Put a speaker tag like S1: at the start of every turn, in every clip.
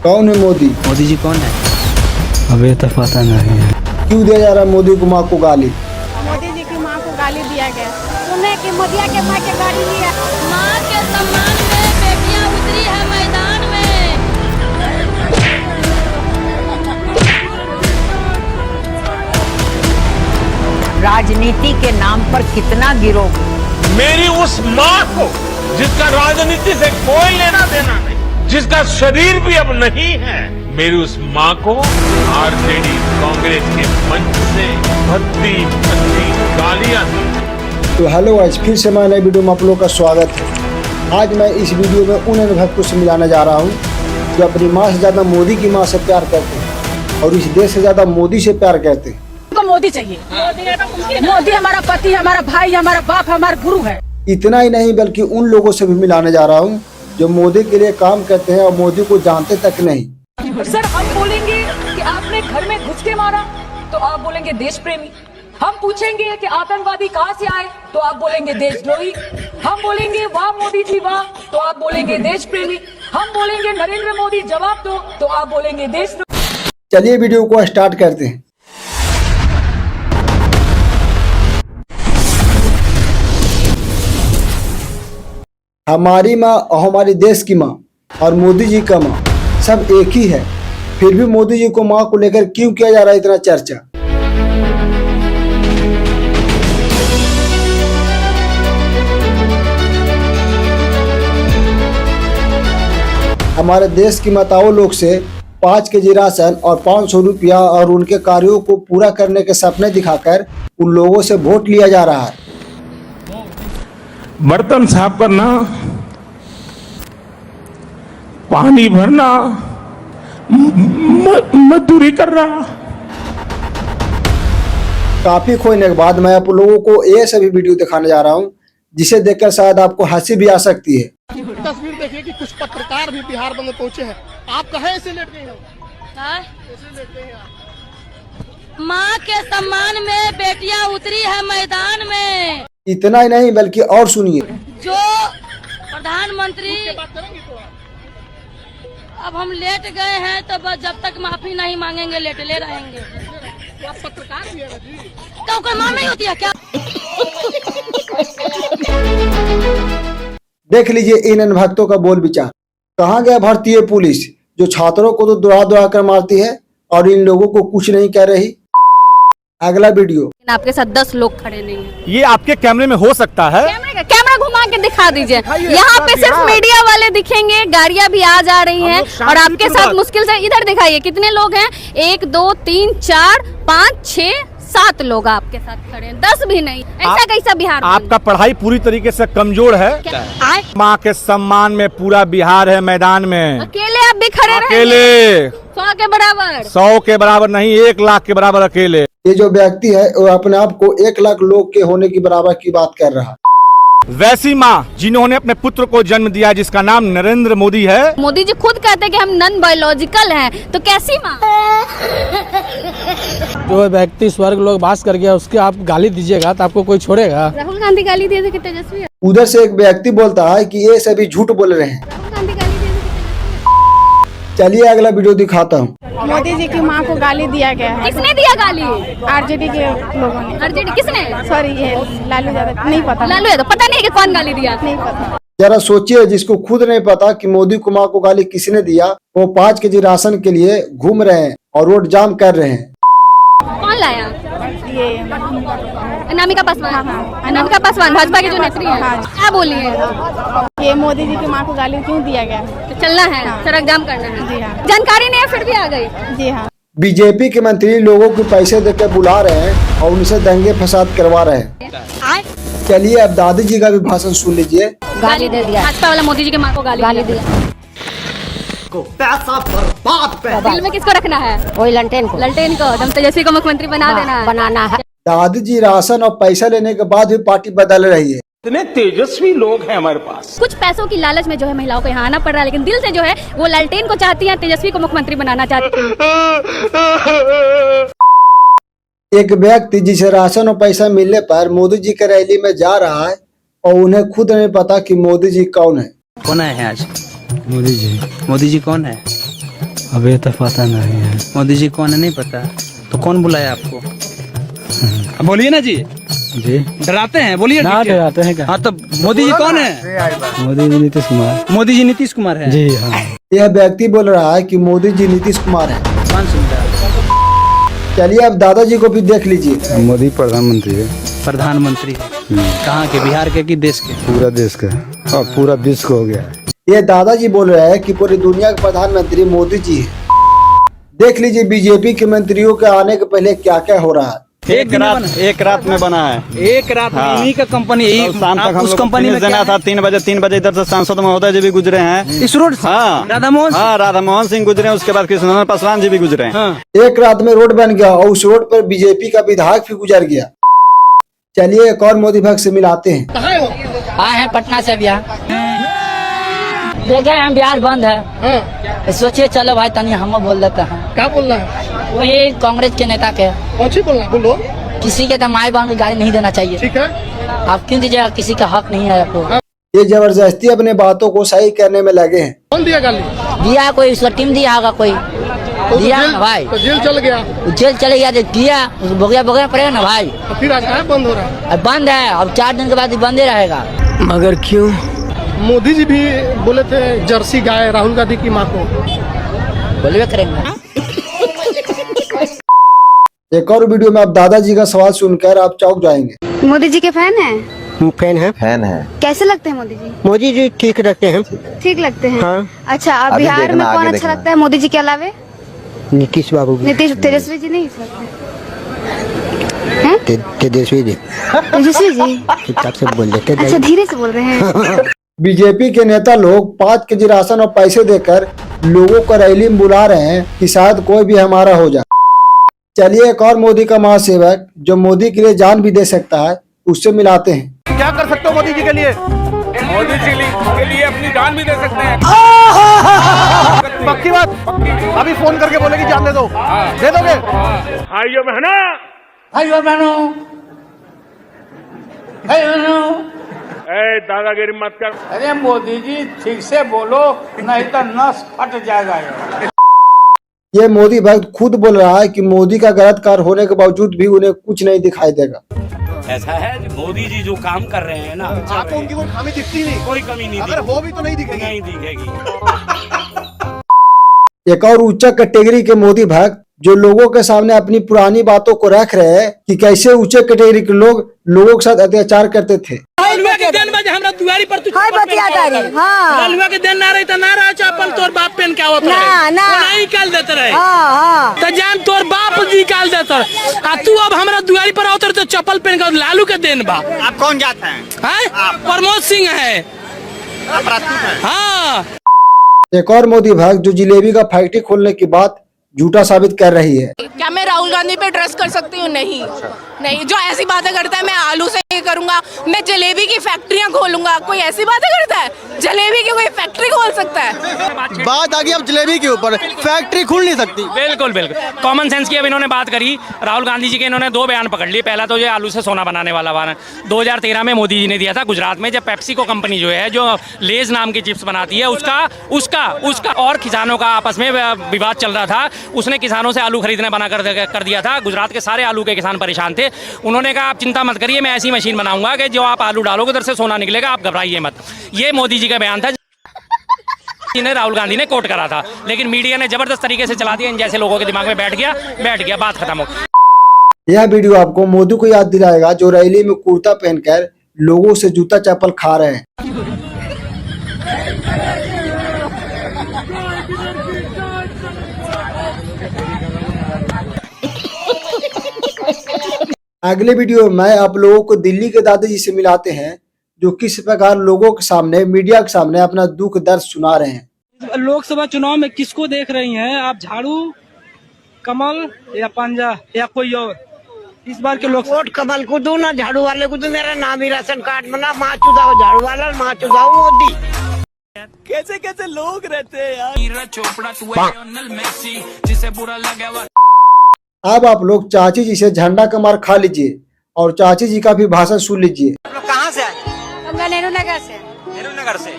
S1: कौन है मोदी?
S2: मोदी जी कौन है?
S3: अभी तो पता नहीं है।
S1: क्यों दिया जा रहा है मोदी को माँ को गाली?
S4: मोदी जी की माँ को गाली दिया गया। सुने कि मोदिया के माँ के गाली दिया।
S5: माँ के सम्मान में बेटियां उतरी है मैदान में।
S6: राजनीति के नाम पर कितना गिरोह।
S7: मेरी उस माँ को जिसका राजनीति से कोई लेना देना नहीं, जिसका शरीर भी अब नहीं है, मेरी उस माँ को आरजेडी कांग्रेस के मंच से भद्दी भद्दी गालियां दी।
S1: तो हेलो गाइस, फिर से मैं नई वीडियो में आप लोगों का स्वागत है। आज मैं इस वीडियो में उन अनुभक्तों से मिलाने जा रहा हूँ जो अपनी माँ से ज़्यादा मोदी की माँ से प्यार करते हैं और इस देश से ज़्यादा मोदी से प्यार करते हैं।
S4: तो मोदी चाहिए। मोदी हमारा पति, हमारा भाई, हमारा बाप, हमारा गुरु है।
S1: इतना ही नहीं बल्कि उन लोगों से भी मिलाने जा रहा हूँ जो मोदी के लिए काम करते हैं और मोदी को जानते तक नहीं।
S8: सर, हम बोलेंगे कि आपने घर में घुस के मारा तो आप बोलेंगे देश प्रेमी। हम पूछेंगे कि आतंकवादी कहाँ से आए तो आप बोलेंगे देशद्रोही। हम बोलेंगे वाह मोदी जी वाह तो आप बोलेंगे देश प्रेमी। हम बोलेंगे नरेंद्र मोदी जवाब दो तो आप बोलेंगे देशद्रोही।
S1: चलिए वीडियो को स्टार्ट करते हैं। हमारी माँ और हमारी देश की माँ और मोदी जी का माँ सब एक ही है, फिर भी मोदी जी को माँ को लेकर क्यों किया जा रहा है इतना चर्चा? हमारे देश की माताओं लोग से 5 केजी राशन और 500 रुपया और उनके कार्यों को पूरा करने के सपने दिखाकर उन लोगों से वोट लिया जा रहा है।
S7: बर्तन साफ करना, पानी भरना, मजदूरी करना।
S1: काफी खोने के बाद मैं आप लोगों को ये सभी वीडियो दिखाने जा रहा हूँ जिसे देखकर शायद आपको हंसी भी आ सकती है।
S9: तस्वीर देखिए कि कुछ पत्रकार भी बिहार बंद पहुंचे हैं। आप कहाँ ऐसे लेट गए हैं? ऐसे लेट गए हैं आप?
S5: माँ के सम्मान में बेटियां उतरी है मैदान में।
S1: इतना ही नहीं बल्कि और सुनिए,
S5: जो प्रधानमंत्री अब हम लेट गए हैं तो बस जब तक माफी नहीं मांगेंगे लेटले रहेंगे।
S9: तो आप पत्रकार भी है ना जी?
S5: तो कोई मां नहीं होती है क्या?
S1: देख लीजिए इन अनुभक्तों का बोल विचार। कहाँ गया भारतीय पुलिस जो छात्रों को तो दौड़ा दौड़ा कर मारती है और इन लोगों को कुछ नहीं कह रही? अगला वीडियो।
S10: आपके साथ 10 लोग खड़े नहीं हैं।
S11: ये आपके कैमरे में हो सकता है।
S10: कैमरा घुमा के दिखा दीजिए। यहाँ पे सिर्फ मीडिया वाले दिखेंगे, गाड़ियाँ भी आ जा रही हैं और आपके साथ मुश्किल से इधर दिखाइए कितने लोग हैं। 1 2 3 4 5 6 7 लोग आपके साथ खड़े हैं, 10 भी नहीं। ऐसा कैसा बिहार?
S11: आपका पढ़ाई पूरी तरीके से कमजोर है। माँ के सम्मान में पूरा बिहार है मैदान में।
S10: अकेले आप भी खड़े रहे?
S11: अकेले
S10: 100 के बराबर।
S11: 100 के बराबर नहीं, 1 लाख के बराबर अकेले।
S1: ये जो व्यक्ति है वो अपने आप को 1 लाख लोग के होने की बराबर की बात कर रहा है।
S11: वैसी माँ जिन्होंने अपने पुत्र को जन्म दिया जिसका नाम नरेंद्र मोदी है।
S10: मोदी जी खुद कहते हैं कि हम नॉन बायोलॉजिकल हैं, तो कैसी माँ?
S3: जो व्यक्ति स्वर्ग लोग वास कर गया उसके आप गाली दीजिएगा तो आपको कोई छोड़ेगा?
S10: राहुल गांधी गाली दिए थे कि तेजस्वी?
S1: उधर से एक व्यक्ति बोलता है कि ये सभी झूठ बोल रहे हैं।
S10: राहुल गांधी गाली दिए थे कि
S1: चलिए अगला वीडियो दिखाता हूँ।
S4: मोदी जी की माँ को गाली दिया गया है।
S10: किसने दिया गाली?
S4: आरजेडी के लोगों ने।
S10: आरजेडी किसने?
S4: सॉरी, ये लालू यादव। नहीं पता।
S10: लालू यादव पता नहीं कि कौन गाली दिया?
S4: नहीं पता।
S1: जरा सोचिए, जिसको खुद नहीं पता कि मोदी को माँ को गाली किसने दिया, वो 5 केजी राशन के लिए घूम रहे हैं और रोड जाम कर रहे हैं।
S10: कौन लाया?
S4: ये
S10: अनामिका पासवान।
S4: हाँ।
S10: अनामिका पासवान भाजपा की जो नेत्री है।
S4: हाँ।
S10: क्या बोली है?
S4: ये मोदी जी की माँ को गाली क्यों दिया गया?
S10: तो चलना है,
S4: हाँ।
S10: सड़क जाम करना है।
S4: जी हाँ।
S10: जानकारी नहीं है फिर भी आ गई।
S4: जी हाँ।
S1: बीजेपी के मंत्री लोगों को पैसे देकर बुला रहे हैं और उनसे दंगे फसाद करवा रहे हैं। चलिए अब दादी जी का भी भाषण सुन लीजिए।
S10: गाली दे दिया भाजपा वाला, मोदी जी की माँ को गाली दिया।
S6: पैसा बर्बाद
S10: दिल में किसको रखना है?
S6: वही ललटेन को।
S10: ललटेन को। हम तेजस्वी को मुख्यमंत्री बना देना है।
S6: बनाना है।
S1: दादी जी राशन और पैसा लेने के बाद भी पार्टी बदल रही है।
S7: इतने तेजस्वी लोग हैं हमारे पास।
S10: कुछ पैसों की लालच में जो है महिलाओं को यहाँ आना पड़ रहा है, लेकिन दिल से जो है वो ललटेन को चाहती है, तेजस्वी को मुख्यमंत्री बनाना चाहती है।
S1: एक व्यक्ति जिसे राशन और पैसा मिलने पर मोदी जी के रैली में जा रहा है और उन्हें खुद नहीं पता कि मोदी जी कौन है।
S2: कौन है आज?
S3: मोदी जी।
S2: मोदी जी कौन है?
S3: अभी तो पता नहीं है।
S2: मोदी जी कौन है नहीं पता, तो कौन बुलाया आपको? बोलिए ना जी।
S3: जी
S2: डराते हैं, बोलिए
S3: ना डराते हैं क्या?
S2: हाँ तो मोदी जी कौन है?
S3: मोदी जी नीतीश कुमार।
S2: मोदी जी नीतीश कुमार है
S3: जी हाँ।
S1: यह व्यक्ति बोल रहा है कि मोदी जी नीतीश कुमार है।
S2: कौन सुनता है?
S1: चलिए अब दादाजी को भी देख लीजिए।
S11: मोदी प्रधानमंत्री है।
S2: प्रधानमंत्री कहाँ के, बिहार के कि देश के?
S11: पूरा देश का और पूरा विश्व हो गया है।
S1: ये दादाजी बोल रहे हैं कि पूरी दुनिया के प्रधानमंत्री मोदी जी है। देख लीजिए बीजेपी के मंत्रियों के आने के पहले क्या क्या हो रहा है।
S11: एक रात में बना है।
S2: एक रात में इन्हीं का कंपनी,
S11: शाम तक हम
S2: उस
S11: लोग
S2: कंपनी में
S11: जाना था 3 बजे इधर से सांसद महोदय जी भी गुजरे हैं
S2: इस रोड से।
S11: हाँ राधा मोहन सिंह गुजरे, उसके बाद कृष्ण पासवान जी भी गुजरे हैं।
S1: एक रात में रोड बन गया और उस रोड पर बीजेपी का विधायक भी गुजर गया। चलिए एक और मोदी भक्त से मिलाते हैं।
S5: आए हैं पटना से बिहार, देखे हम बिहार बंद है, सोचिए चलो भाई तनी हम बोल देते हैं।
S9: क्या बोलना है?
S5: वही कांग्रेस के नेता के
S9: कौन सी बोलना, बोलो।
S5: किसी के तो माई बहन को गाली नहीं देना चाहिए।
S9: ठीक है,
S5: आप क्यों दीजिएगा, किसी का हक नहीं है आपको।
S1: ये जबरदस्ती अपने बातों को सही करने में लगे हैं।
S9: कौन दिया गाली?
S5: दिया कोई, उसका टीम दिया होगा कोई,
S9: तो
S5: दिया
S9: जेल,
S5: ना भाई।
S9: तो जेल चल गया,
S5: जेल चले गया, दिया भोगना पड़ेगा ना भाई।
S9: तो फिर आज बंद हो रहा है।
S5: अब बंद है, अब 4 दिन के बाद बंद ही रहेगा।
S2: मगर क्यों?
S9: मोदी जी भी बोले थे जर्सी गाय राहुल गांधी की माँ को।
S5: बोलवे करेंगे।
S1: एक और वीडियो में आप दादाजी का सवाल सुनकर आप चौंक जाएंगे।
S10: मोदी जी के फैन है?
S9: फैन है।
S10: कैसे लगते हैं मोदी जी?
S9: मोदी जी ठीक रखते हैं।
S10: ठीक लगते हैं।
S9: हाँ।
S10: अच्छा, अब बिहार में कौन अच्छा लगता है मोदी जी के अलावे?
S9: नीतीश बाबू।
S10: नीतीश, तेजस्वी जी नहीं लगते?
S9: तेजस्वी जी।
S10: तेजस्वी जी
S9: चुपचाप से बोल देते।
S10: अच्छा, धीरे से बोल रहे हैं।
S1: बीजेपी के नेता लोग 5 केजी राशन और पैसे देकर लोगों को रैली में बुला रहे हैं कि शायद कोई भी हमारा हो जाए। चलिए एक और मोदी का महासेवक जो मोदी के लिए जान भी दे सकता है, उससे मिलाते हैं।
S11: क्या कर सकते हो मोदी जी के लिए?
S7: मोदी जी के लिए अपनी जान भी दे सकते हैं।
S11: पक्की बात? अभी फोन करके बोले कि जान दे दो, दे दोगे?
S7: भाइयों बहनों,
S5: भाइयों बहनों,
S7: ए दादागिरी मत कर।
S3: अरे मोदी जी ठीक से बोलो, नहीं तो नस फट जाएगा।
S1: ये मोदी भक्त खुद बोल रहा है कि मोदी का गलत कार्य होने के बावजूद भी उन्हें कुछ नहीं दिखाई देगा।
S2: ऐसा है मोदी जी जो काम कर रहे हैं ना,
S9: आपको उनकी कोई खामी दिखती नहीं?
S2: कोई कमी नहीं,
S9: अगर हो भी तो नहीं दिखेगी।
S2: नहीं दिखेगी।
S1: एक और उच्च कैटेगरी के मोदी भक्त जो लोगों के सामने अपनी पुरानी बातों को रख रहे हैं कि कैसे उच्च कैटेगरी के लोग लोगों के साथ अत्याचार करते थे।
S3: के दिन में हमरा दुआरी पर तू बतिया करी। हां, रलुआ के दिन ना रही त ना रहा अपन तोर बाप पेन क्या होत रहे ना नहीं निकाल देते रहे। हां त जान तोर बाप निकाल देते आ तू अब हमरा दुआरी पर उतर तो चप्पल पहन के लालू के दिन बा।
S2: आप कौन जाते हैं?
S3: हैं? प्रमोद सिंह है।
S2: आप राजपूत हैं?
S3: हां।
S1: एक और मोदी भक्त जो जिलेबी का फैक्ट्री खोलने की बात झूठा साबित कर रही है।
S4: क्या मैं राहुल गांधी पे ट्रस्ट कर सकती हूँ? नहीं नहीं, जो ऐसी बातें करता है मैं आलू से ये करूंगा, मैं जलेबी की फैक्ट्रियां खोलूंगा, कोई ऐसी बातें करता है? जलेबी की कोई फैक्ट्री खोल सकता है?
S9: बात आ गई अब जलेबी के ऊपर, फैक्ट्री खुल नहीं सकती।
S2: बिल्कुल बिल्कुल कॉमन सेंस की अब इन्होंने बात करी। राहुल गांधी जी के इन्होंने 2 बयान पकड़ लिए। पहला तो ये आलू से सोना बनाने वाला बयान 2013 में मोदी जी ने दिया था गुजरात में, जब पेप्सी को कंपनी जो है जो लेज नाम की चिप्स बनाती है उसका और किसानों का आपस में विवाद चल रहा था। उसने किसानों से आलू खरीदने मना कर दिया था। गुजरात के सारे आलू के किसान परेशान थे। उन्होंने कहा आप चिंता मत करिए, मैं ऐसी मशीन बनाऊंगा कि जो आप आलू डालोगे उधर से सोना निकलेगा, आप घबराइए मत। ये मोदी जी का बयान था जिन्हें राहुल गांधी ने कोट करा था, लेकिन मीडिया ने जबरदस्त तरीके से चला दिया। इन जैसे लोगों के दिमाग में बैठ गया, बात खत्म हो।
S1: यह वीडियो आपको मोदी को याद दिलाएगा जो रैली में कुर्ता पहनकर लोगों से जूता चप्पल खा रहे हैं। अगले वीडियो में आप लोगों को दिल्ली के दादाजी से मिलाते हैं जो किस प्रकार लोगों के सामने, मीडिया के सामने अपना दुख दर्द सुना रहे हैं।
S3: लोकसभा चुनाव में किसको देख रही हैं आप? झाड़ू, कमल या पंजा या कोई और? इस बार के लोग
S6: वोट कमल को दो ना झाड़ू वाले को दो। मेरा नाम ही राशन कार्ड बना, माँ चुदाओ झाड़ू वाला, माँ चुदाओ मोदी।
S2: कैसे कैसे लोग रहते हैं यार। चोपड़ा जिसे बुरा लगा।
S1: अब आप लोग चाची जी से झंडा का मार खा लीजिए और चाची जी का भी भाषण सुन लीजिए।
S6: कहाँ से आए?
S5: नेहरू नगर से।
S6: नेहरू नगर से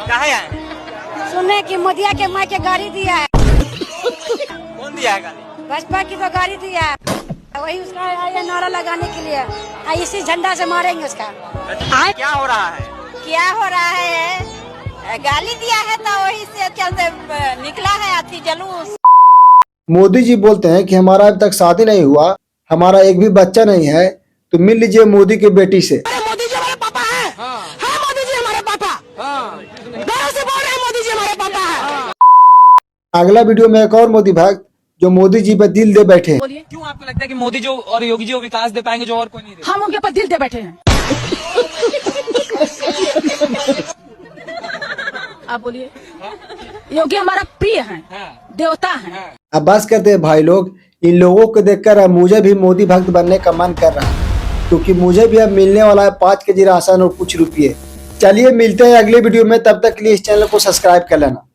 S6: कहाँ आए?
S5: सुने कि मोदिया के माँ के गाड़ी दिया है।
S6: दिया है गाली?
S5: भाजपा की तो गाड़ी दी है, वही उसका ये नारा लगाने के लिए, इसी झंडा से मारेंगे उसका।
S6: क्या हो रहा है?
S5: क्या हो रहा है? गाली दिया है तो वही से चलते निकला है अथी जुलूस।
S1: मोदी जी बोलते हैं कि हमारा अभी तक शादी नहीं हुआ, हमारा एक भी बच्चा नहीं है, तो मिल लीजिए मोदी की बेटी से।
S6: मोदी जी हमारे पापा है। हाँ, मोदी जी हमारे पापा। गर्व से बोल रहे हैं मोदी जी हमारे पापा है।
S1: अगला वीडियो में एक और मोदी भक्त जो मोदी जी पे दिल दे बैठे हैं।
S6: क्यों आपको लगता है कि मोदी जो और योगी जी वो विकास दे पाएंगे जो और कोई नहीं दे?
S8: हम उनके ऊपर दिल दे बैठे हैं। आप बोलिए, योगी हमारा प्रिय है, देवता है।
S1: अब बस करते हैं भाई लोग, इन लोगों को देखकर अब मुझे भी मोदी भक्त बनने का मन कर रहा है, क्योंकि मुझे भी अब मिलने वाला है 5 केजी राशन और कुछ रुपये। चलिए मिलते हैं अगले वीडियो में, तब तक के लिए इस चैनल को सब्सक्राइब कर लेना।